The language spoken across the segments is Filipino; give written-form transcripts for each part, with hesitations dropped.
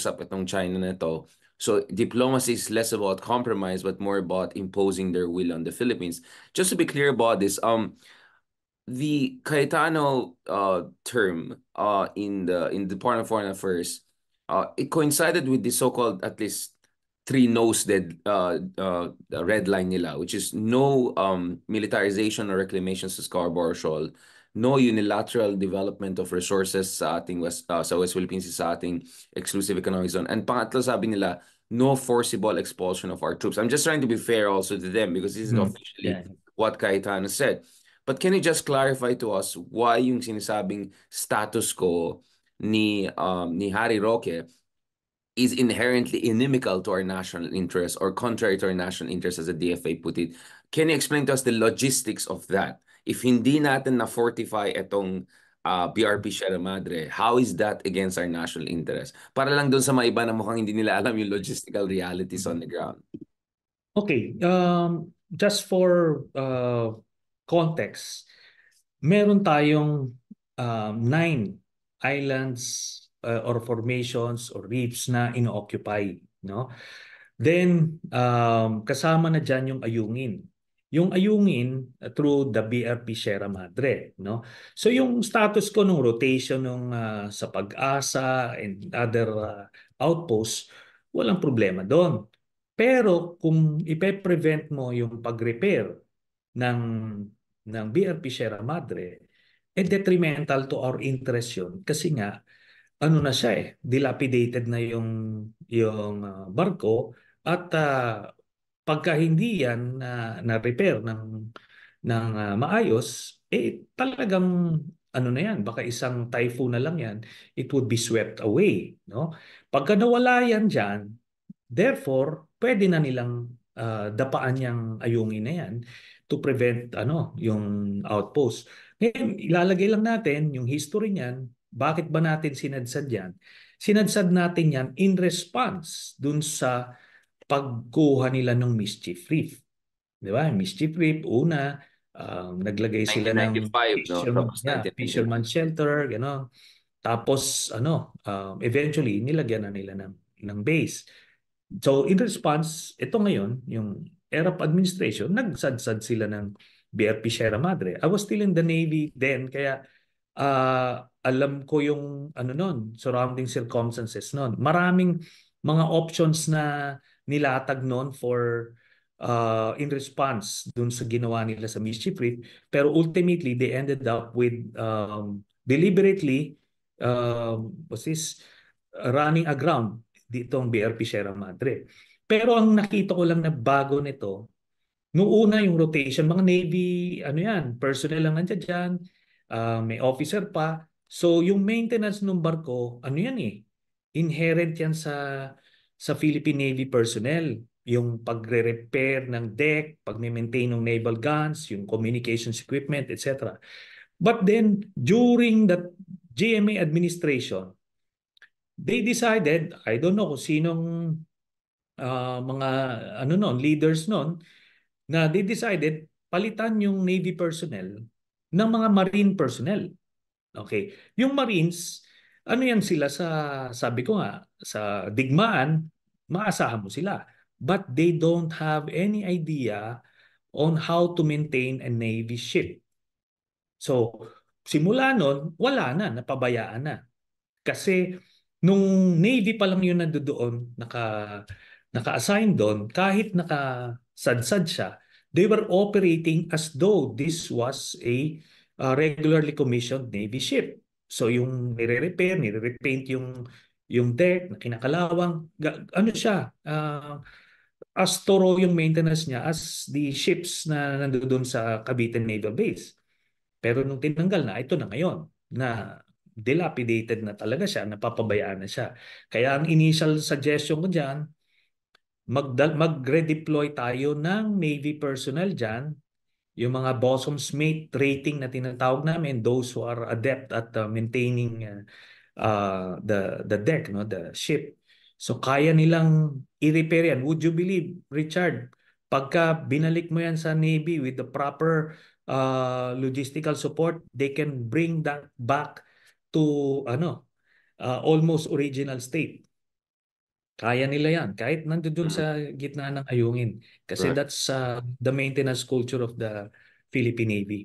nag-usap itong China na to. So diplomacy is less about compromise but more about imposing their will on the Philippines. Just to be clear about this, the Cayetano term in the Department of Foreign Affairs, it coincided with the so-called at least three no's dead red line nila, which is no militarization or reclamation sa Scarborough Shoal, no unilateral development of resources sa ating sa West Philippines, sa ating exclusive economic zone, and pangatlo sabi nila no forcible expulsion of our troops. I'm just trying to be fair also to them because this is officially Yeah. what Cayetano said. But can you just clarify to us why yung sinasabing status quo ni Harry Roque is inherently inimical to our national interest or contrary to our national interest as the DFA put it? Can you explain to us the logistics of that? If hindi natin na-fortify itong BRP Sierra Madre, how is that against our national interest? Para lang doon sa mga iba na mukhang hindi nila alam yung logistical realities on the ground. Okay, just for context, meron tayong 9 islands or formations or reefs na ino-occupy, no? Then kasama na diyan yung Ayungin. Yung Ayungin through the BRP Sierra Madre, no? So yung status ko nung rotation nung sa Pag-asa and other outposts, walang problema doon. Pero kung ipe-prevent mo yung pag-repair ng BRP Sierra Madre, detrimental to our interest yun. Kasi nga, ano na siya dilapidated na yung barko at pagka hindi yan na-repair ng maayos, talagang ano na yan, baka isang typhoon na lang yan, it would be swept away. No? Pagka nawala yan dyan, therefore, pwede na nilang dapaan yung ayungin na yan to prevent yung outpost. Ngayon, ilalagay lang natin yung history niyan. Bakit ba natin sinadsad yan? Sinadsad natin yan in response dun sa pagkuha nila ng Mischief Reef. Di ba? Mischief Reef, una, naglagay sila ng 1995, no? Tapos fisherman 1999. shelter, gano'n. Tapos eventually nilagyan na nila ng base. So in response, ito ngayon, yung ERAP administration, nagsadsad sila ng BRP Sierra Madre. I was still in the Navy then, kaya alam ko yung surrounding circumstances noon. Maraming mga options na nilatag noon for in response dun sa ginawa nila sa Mischief Reef. Pero ultimately, they ended up with deliberately was this running aground ditong BRP Sierra Madre. Pero ang nakita ko lang na bago nito, noong una yung rotation, mga Navy, personnel lang nandiyan dyan, may officer pa. So yung maintenance ng barko, inherent yan sa Philippine Navy personnel. Yung pagre-repair ng deck, pag-maintain ng naval guns, yung communications equipment, etc. But then, during the GMA administration, they decided, I don't know kung sinong mga leaders noon, na they decided palitan yung Navy personnel ng mga Marine personnel. Okay. Yung Marines, yan sila sabi ko nga, sa digmaan, maasahan mo sila. But they don't have any idea on how to maintain a Navy ship. So, simula nun, wala na, napabayaan na. Kasi nung Navy pa lang yun nandoon, naka-assign doon, kahit nakasadsad siya, they were operating as though this was a regularly commissioned Navy ship. So yung nire-repair, nire-repaint yung deck na kinakalawang, ano siya, as thorough yung maintenance niya as the ships na nandoon sa Cavite Naval Base. Pero nung tinanggal na, ito na ngayon, na dilapidated na talaga siya, napapabayaan na siya. Kaya ang initial suggestion ko dyan, mag-redeploy tayo ng Navy personnel dyan, yung mga bosun's mate rating na tinatawag namin, those who are adept at maintaining the deck, no, the ship. So kaya nilang i-repair yan. Would you believe, Richard, pagka binalik mo yan sa Navy with the proper logistical support, they can bring that back to almost original state. Kaya nila yan kahit nandun Mm. sa gitna ng ayungin. Kasi Right. that's the maintenance culture of the Philippine Navy.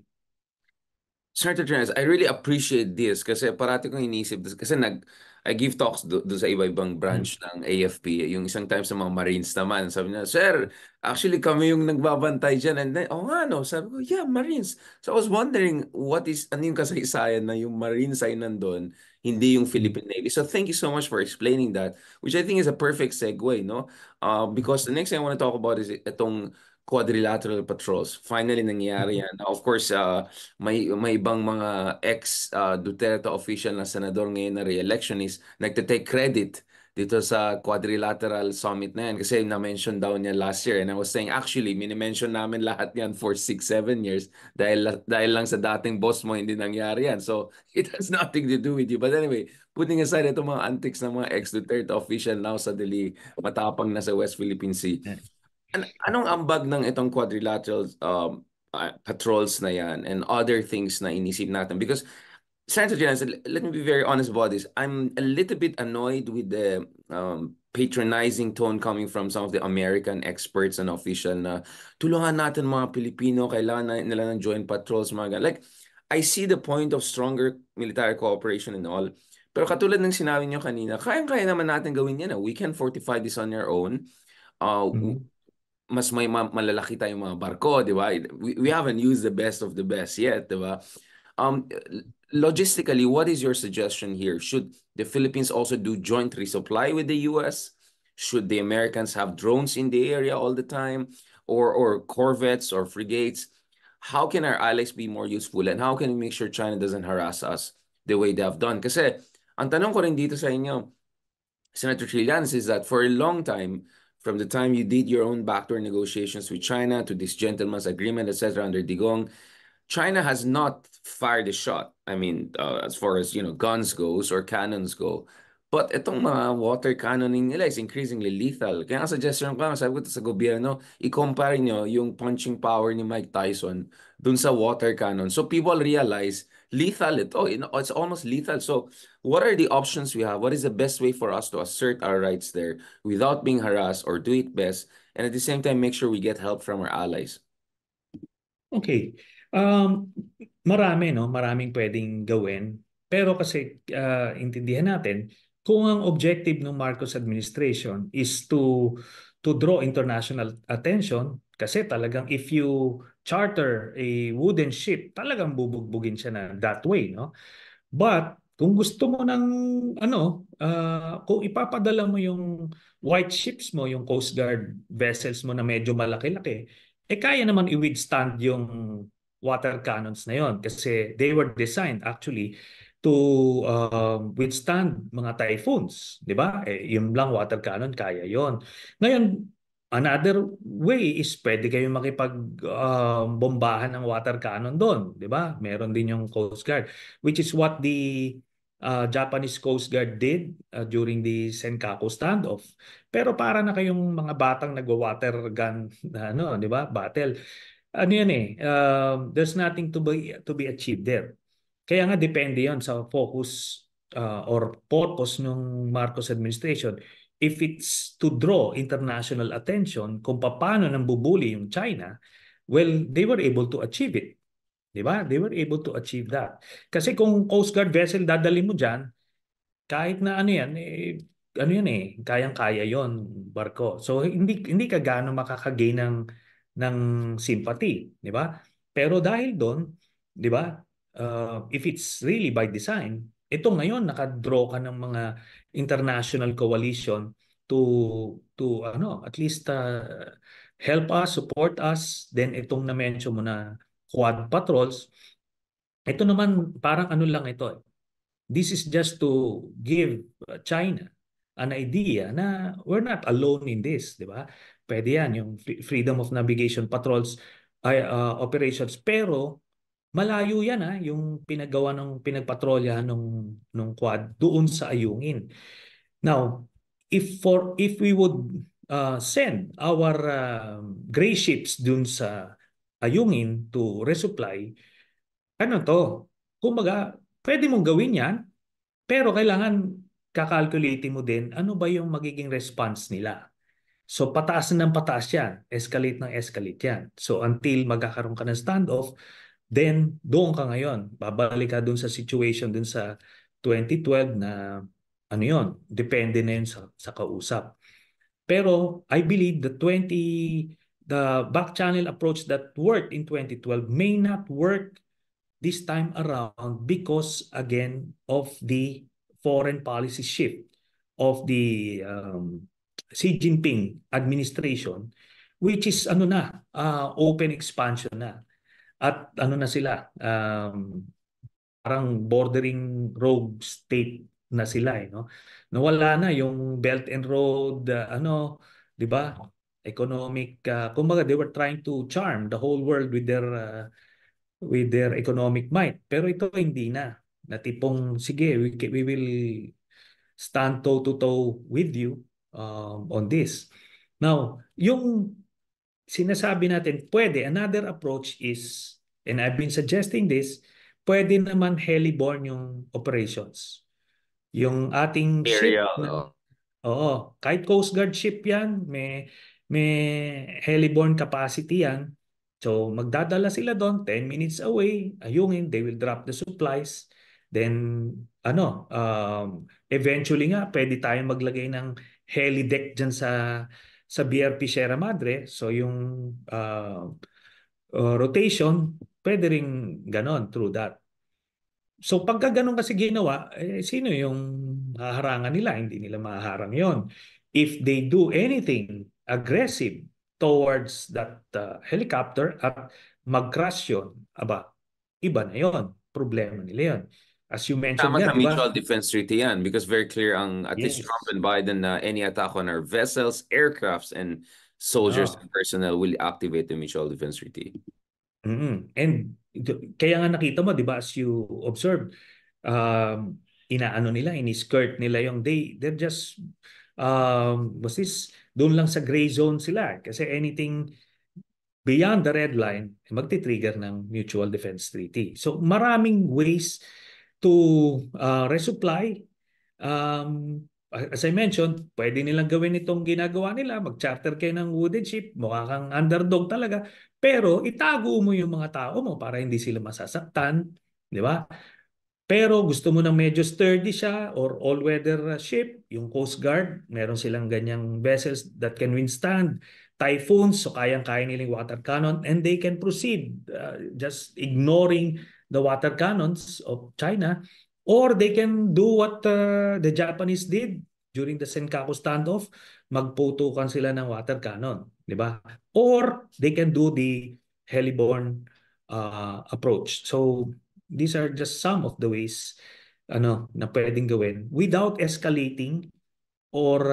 Senator Trinas, I really appreciate this kasi parati kong iniisip this kasi I give talks do sa iba-ibang Mm. branch ng AFP. Yung isang time sa mga Marines naman, sabi niya, Sir, actually kami yung nagbabantay dyan. And then, oh nga no, sabi ko, yeah, Marines. So I was wondering, ano yung kasaysayan na yung Marines ay nandun, hindi yung Mm. Philippine Navy. So thank you so much for explaining that, which I think is a perfect segue, no? Because the next thing I want to talk about is itong quadrilateral patrols. Finally, nangyari yan. Now, of course, may ibang mga ex Duterte official na senador ngayon na re-election is nagte-take credit dito sa quadrilateral summit na yan kasi na-mention daw niya last year and I was saying actually mini-mention namin lahat yan for 6, 7 years dahil lang sa dating boss mo hindi nangyari yan, so it has nothing to do with you. But anyway, putting aside itong mga antics ng mga ex Duterte official now suddenly matapang na sa West Philippine Sea, anong ambag ng itong quadrilateral patrols na yan and other things na inisip natin? Because, Senator Jones, let me be very honest about this. I'm a little bit annoyed with the patronizing tone coming from some of the American experts and official na tulungan natin mga Pilipino, kailangan nila ng joint patrols, mga ganun. Like, I see the point of stronger military cooperation and all. Pero katulad ng sinabi niyo kanina, kayang-kaya naman natin gawin yan. We can fortify this on our own. Uh, Mm. mas may malalaki tayong mga barko, di ba? We haven't used the best of the best yet, di ba? Um, Logistically, what is your suggestion here? Should the Philippines also do joint resupply with the US? Should the Americans have drones in the area all the time? Or corvettes or frigates? How can our allies be more useful? And how can we make sure China doesn't harass us the way they have done? Kasi, ang tanong ko rin dito sa inyo, Senator Trillanes, is that for a long time, from the time you did your own backdoor negotiations with China to this gentleman's agreement, etc., under Digong, China has not fired a shot. I mean, as far as guns goes or cannons go. But itong mga water cannoning nila is increasingly lethal. Kaya ang suggestion ko, sabi ko sa gobyerno, i-compare nyo yung punching power ni Mike Tyson dun sa water cannon. So people realize lethal ito. It's almost lethal. So what are the options we have? What is the best way for us to assert our rights there without being harassed or do it best and at the same time make sure we get help from our allies? Okay. Um, marami, no? Maraming pwedeng gawin. Pero kasi intindihan natin, kung ang objective ng Marcos administration is to draw international attention, kasi talagang if you charter a wooden ship, talagang bubugbugin siya na that way, no? But kung gusto mo ng kung ipapadala mo yung white ships mo, yung Coast Guard vessels mo na medyo malaki-laki, kaya naman i-withstand yung water cannons na yon kasi they were designed actually to withstand mga typhoons, di ba? Yung lang water cannon kaya yon. Ngayon, another way is pwede kayong makipag bombahan ng water cannon doon, di ba? Meron din yung Coast Guard, which is what the Japanese Coast Guard did during the Senkaku standoff. Pero para na kayong mga batang nagwa-water gun na di ba? Battle. Ano yan there's nothing to be achieved there. Kaya nga depende 'yon sa focus or purpose ng Marcos administration. If it's to draw international attention kung paano nang bubuli yung China, well, they were able to achieve it. 'Di ba? They were able to achieve that. Kasi kung Coast Guard vessel dadali mo diyan, kahit na ano yan, ano yan kayang-kaya yon barko. So hindi ka gaano makakagain ng sympathy, di ba? Pero dahil doon, di ba? If it's really by design, ito ngayon nakadraw ka ng mga international coalition to at least help us, support us. Then itong na-mention mo na quad patrols, ito naman parang ano lang ito. This is just to give China an idea na we're not alone in this, di ba? Pwede yan, yung freedom of navigation patrols operations. Pero malayo yan yung pinagawa ng pinagpatrolyahan nung Quad doon sa Ayungin. Now, if we would send our gray ships doon sa Ayungin to resupply, ano to? Kumbaga, pwede mong gawin yan pero kailangan kakalkulate mo din ano ba yung magiging response nila. So pataas ng pataas yan, escalate ng escalate yan. So until magkakaroon ka ng standoff, then doon ka ngayon. Babalik ka doon sa situation doon sa 2012 na ano yon, depende na yun sa kausap. Pero I believe the back channel approach that worked in 2012 may not work this time around because again of the foreign policy shift of the Xi Jinping administration, which is ano na, open expansion na. At ano na sila, parang bordering rogue state na sila, no? Nawala na yung Belt and Road, ano, 'di ba? Economic, kumbaga they were trying to charm the whole world with their economic might. Pero ito hindi na. Na tipong, sige, we will stand toe-to-toe with you on this. Now, yung sinasabi natin, pwede, another approach is, and I've been suggesting this, pwede naman heliborne yung operations. Yung ating ship Aerial. na, oo, kahit Coast Guard ship yan, may heliborne capacity yan. So magdadala sila doon, 10 minutes away, ayungin, they will drop the supplies. Then, eventually nga, pwede tayong maglagay ng helideck dyan sa BRP Sierra Madre. So yung rotation, pwede rin ganon through that. So pagka ganun kasi ginawa, sino yung haharangan nila? Hindi nila mahaharang yon. If they do anything aggressive towards that helicopter at mag-crash yun, aba, iba na yon. Problema nila yon. As you mentioned Tama nga, sa di ba? Mutual Defense Treaty yan because very clear ang at least Trump Yes. and Biden na any attack on our vessels, aircrafts, and soldiers No. and personnel will activate the Mutual Defense Treaty. And kaya nga nakita mo, di ba, as you observe, inaano nila, ini-skirt nila yung they're just doon lang sa gray zone sila kasi anything beyond the red line magti-trigger ng Mutual Defense Treaty. So maraming ways to resupply. As I mentioned, pwede nilang gawin itong ginagawa nila, mag-charter kayo ng wooden ship, mukha kang underdog talaga, pero itago mo yung mga tao mo para hindi sila masasaktan, di ba? Pero gusto mo ng medyo sturdy siya or all-weather ship, yung Coast Guard, meron silang ganyang vessels that can withstand typhoons, so kayang-kaya nilang water cannon and they can proceed just ignoring the water cannons of China, or they can do what the Japanese did during the Senkaku standoff, magputukan sila ng water cannon, di ba? Or they can do the heliborne approach. So these are just some of the ways na pwedeng gawin without escalating or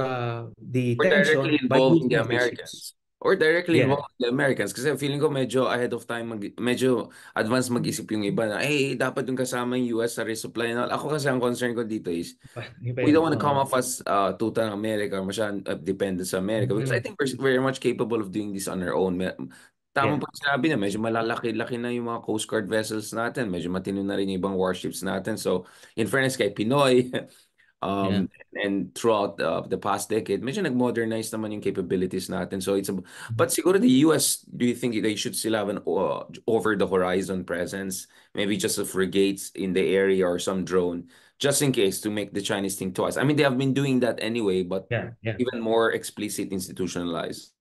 the Or directly tension by involving the using basics. Americans. Or directly Yeah. involving the Americans. Kasi feeling ko medyo ahead of time, medyo advance mag-isip yung iba na, hey, dapat yung kasama yung US sa resupply na. Ako kasi ang concern ko dito is, Iba we yan. don't want to come Oo. off as total America or masyadong dependent sa America because I think we're very much capable of doing this on our own. Tama Yeah. po sinabi na medyo malalaki-laki na yung mga Coast Guard vessels natin. Medyo matino na rin yung ibang warships natin. So, in fairness kay Pinoy, Yeah. and throughout the past decade, medyo nag-modernize naman yung capabilities natin. So, but siguro the US, do you think they should still have an over-the-horizon presence? Maybe just a frigates in the area or some drone, just in case to make the Chinese think twice. I mean, they have been doing that anyway, but Yeah. Yeah. even more explicit, institutionalized.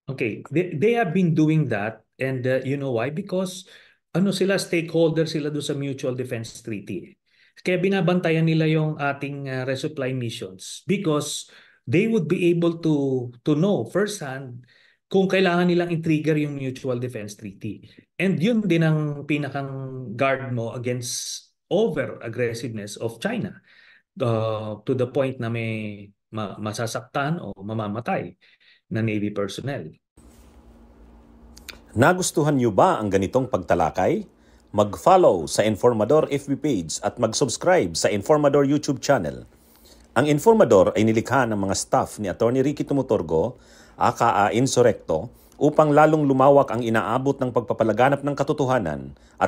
Okay, they have been doing that and you know why? Because sila stakeholder sila do sa Mutual Defense Treaty. Kaya binabantayan nila yung ating resupply missions because they would be able to know firsthand kung kailangan nilang i-trigger yung Mutual Defense Treaty. And yun din ang pinakang guard mo against over aggressiveness of China to the point na may masasaktan o mamamatay na Navy personnel. Nagustuhan niyo ba ang ganitong pagtalakay? Mag-follow sa Informador FB page at mag-subscribe sa Informador YouTube channel. Ang Informador ay nilikha ng mga staff ni Atty. Ricky Tumutorgo, aka Insurrecto, upang lalong lumawak ang inaabot ng pagpapalaganap ng katotohanan at